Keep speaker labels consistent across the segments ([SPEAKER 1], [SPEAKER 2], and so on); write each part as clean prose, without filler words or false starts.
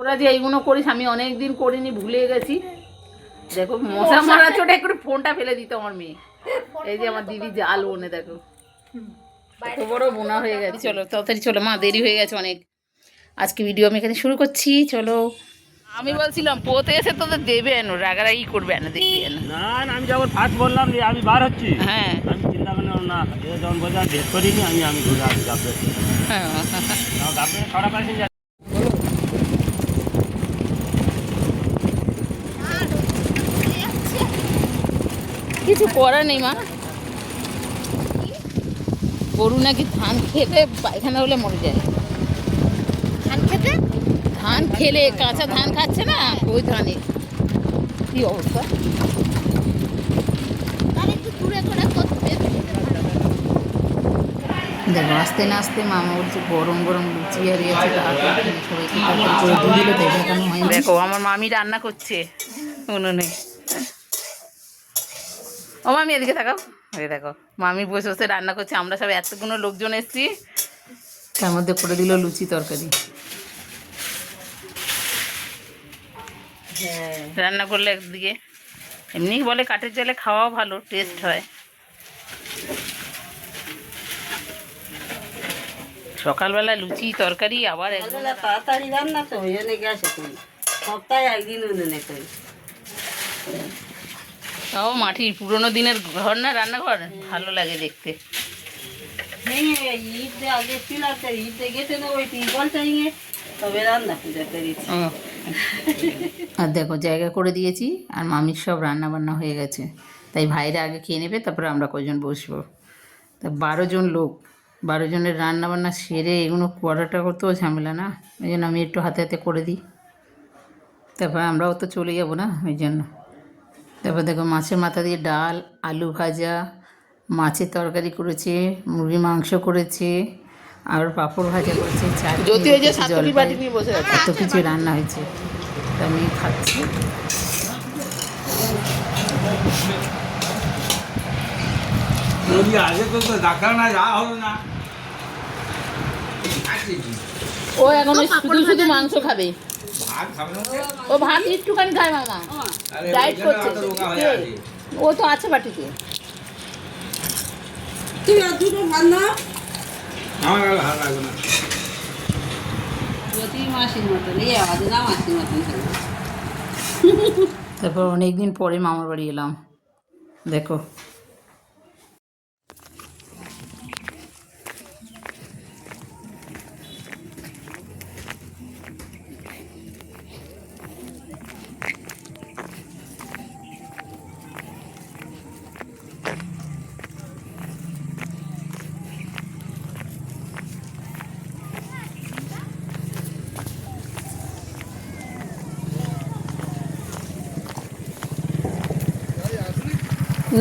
[SPEAKER 1] তোরা যে এইগুলো করিস আমি অনেক দিন করিনি, ভুলে গেছি। দেখো মশা মারা চোটে একটু ফোনটা ফেলে দিত আমার মেয়ে। এই যে আমার দিদি জাল বোনে, দেখো কত বড় বোনা হয়ে গেছে। চলো তাড়াতাড়ি চলো মা, দেরি হয়ে গেছে অনেক। আজকে ভিডিও আমি এখানে শুরু করছি, চলো। আমি বলছিলাম পোতে এসে তোদের দেবেন, রাগারাগি করবে না, দেখবেন
[SPEAKER 2] না না, আমি যখন ফার্স্ট বললাম যে আমি বার হচ্ছি,
[SPEAKER 1] হ্যাঁ
[SPEAKER 2] আমি চিন্তা করলাম না, যখন বলছি আমি ভেদ করিনি, আমি ঘুরে আসি গাবলে।
[SPEAKER 1] হ্যাঁ
[SPEAKER 2] গাবলে ছড়া পাইছেন।
[SPEAKER 1] কিছু করার নেই মা, গরু নাকি ধান খেতে পায়খানা হলে মরে যায়। ধান খেতে, ধান খেলে কাঁচা ধান খাচ্ছে না, ওই ধানে কি অবস্থা। দেখো আস্তে না আস্তে মামা বলছে গরম গরম লুচি আর ইয়েছে, সবাইকে তাড়াতাড়ি করে দিয়ে দিল, তাই দেখানো হয়নি। দেখো আমার মামি রান্না করছে উনুনে। ও মামি এদিকে থাকাও, এই দেখো মামি বসে বসে রান্না করছে। আমরা সব এতগুলো লোকজন এসেছি, তার মধ্যে করে দিল লুচি তরকারি। রান্না করলে একদিকে, এমনি বলে কাঠের জালে খাওয়া ভালো, টেস্ট হয়। সকালবেলা লুচি তরকারি, আবার
[SPEAKER 3] তাড়াতাড়ি রান্না তো ওই জন্য গ্যাসে করি, সপ্তাহে একদিন উনুনে করি।
[SPEAKER 1] তাও মাটির পুরোনো দিনের ঘর না, রান্নাঘর ভালো লাগে দেখতে।
[SPEAKER 3] ঈদে আগে পিলাতে ঈদে গেছে না, ওই টিউবওয়েলটা নিয়ে তবে রান্না পূজা করেছি।
[SPEAKER 1] আর দেখো জায়গা করে দিয়েছি, আর মামির সব রান্না বান্না হয়ে গেছে, তাই ভাইরা আগে খেয়ে নেবে, তারপরে আমরা কয়জন বসবো। তা 12 জন লোক, 12 জনের রান্না বান্না সেরে এগুলো করাটা করতেও ঝামেলা না, ওই জন্য আমি একটু হাতে হাতে করে দিই, তারপরে আমরাও তো চলে যাবো না, ওই জন্য। তারপর দেখো মাছের মাথা দিয়ে ডাল, আলু ভাজা, মাছের তরকারি করেছে, মুরগি মাংস করেছে, আর পাঁপড় ভাজা করেছে, এত কিছু রান্না হয়েছে। তা আমি খাচ্ছি। ও এখন শুধু শুধু মাংস খাবে, ও ভাত একটুখানি খায় মামা, ডায়েট করছে। ও তো আছে বাটিতে।
[SPEAKER 3] তুই দুটো ভাত না,
[SPEAKER 2] আমার ভালো লাগবে না।
[SPEAKER 3] যদি মাসির মতন এই আওয়াজ না, মাসির মতন।
[SPEAKER 1] তারপর অনেকদিন পরে মামার বাড়ি এলাম, দেখো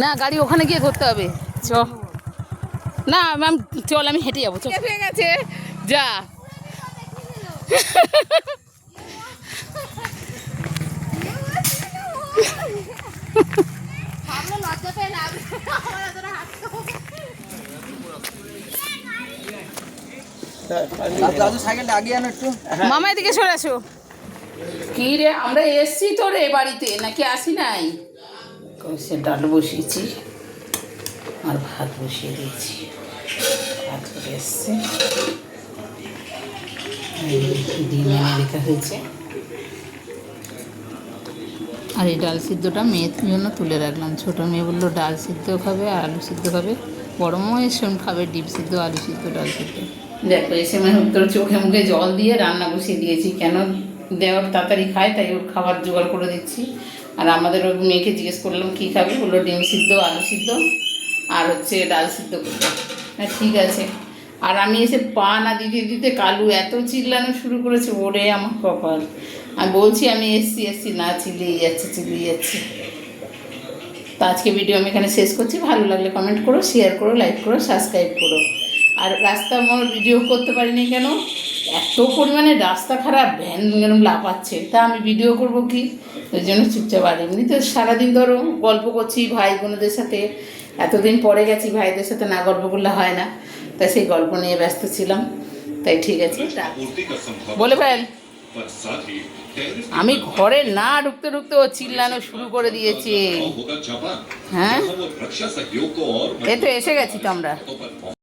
[SPEAKER 1] না, গাড়ি ওখানে গিয়ে ধরতে হবে। চ না ম্যাম, চল আমি হেঁটে যাবো। হয়ে গেছে যা। মামা এদিকে সরে আসো। কি রে, আমরা এসছি তো রে বাড়িতে, নাকি আসি নাই? সে ডাল বসিয়েছি আর ভাত বসিয়ে দিয়েছি, ভাত করে এসছে, ডিম এনে রেখা হয়েছে, আর এই ডাল সিদ্ধটা মেয়ের জন্য তুলে রাখলাম। ছোটো মেয়ে বললো ডাল সিদ্ধ খাবে আর আলু সিদ্ধ খাবে, বড় মেয়ে সেরকম খাবে ডিম সিদ্ধ, আলু সিদ্ধ, ডাল সিদ্ধ। দেখো এই সময় তোর চোখে মুখে জল দিয়ে রান্না বসিয়ে দিয়েছি, কেন দেওয়ার তাড়াতাড়ি খায় তাই ওর খাবার জোগাড় করে দিচ্ছি। আর আমাদের ওর মেয়েকে জিজ্ঞেস করলাম কী খাবে, বললো ডিম সিদ্ধ, আলু সিদ্ধ আর হচ্ছে ডাল সিদ্ধ করবো। হ্যাঁ ঠিক আছে। আর আমি এসে পা না দিতে দিতে কালু এত চিল্লানো শুরু করেছে, ওরে আমার কপাল। আমি বলছি আমি এসছি না, চিল্লিয়ে যাচ্ছে। তো আজকে ভিডিও আমি এখানে শেষ করছি। ভালো লাগলে কমেন্ট করো, শেয়ার করো, লাইক করো, সাবস্ক্রাইব করো। আর রাস্তা আমার ভিডিও করতে পারিনি কেন, এত পরিমাণে রাস্তা খারাপ, ভ্যান এরকম লাফাচ্ছে, তা আমি ভিডিও করব কি, ওই জন্য চুপচাপ। আর এমনিতে সারাদিন ধরো গল্প করছি ভাই বোনদের সাথে, এতদিন পরে গেছি, ভাইদের সাথে না গল্প করলে হয় না, তাই সেই গল্প নিয়ে ব্যস্ত ছিলাম। তাই ঠিক আছে বলে ফেল।
[SPEAKER 4] पर साथ ही टेररिस्ट
[SPEAKER 1] আমি ঘরে না ঢুকতে ঢুকতে ও চিল্লানো শুরু করে দিয়েছে।
[SPEAKER 4] होगा जापान
[SPEAKER 1] হ্যাঁ
[SPEAKER 4] जहां वो रक्षा सहयोग को और
[SPEAKER 1] এই তো এসে গেছি তো আমরা।
[SPEAKER 4] मजबूत पर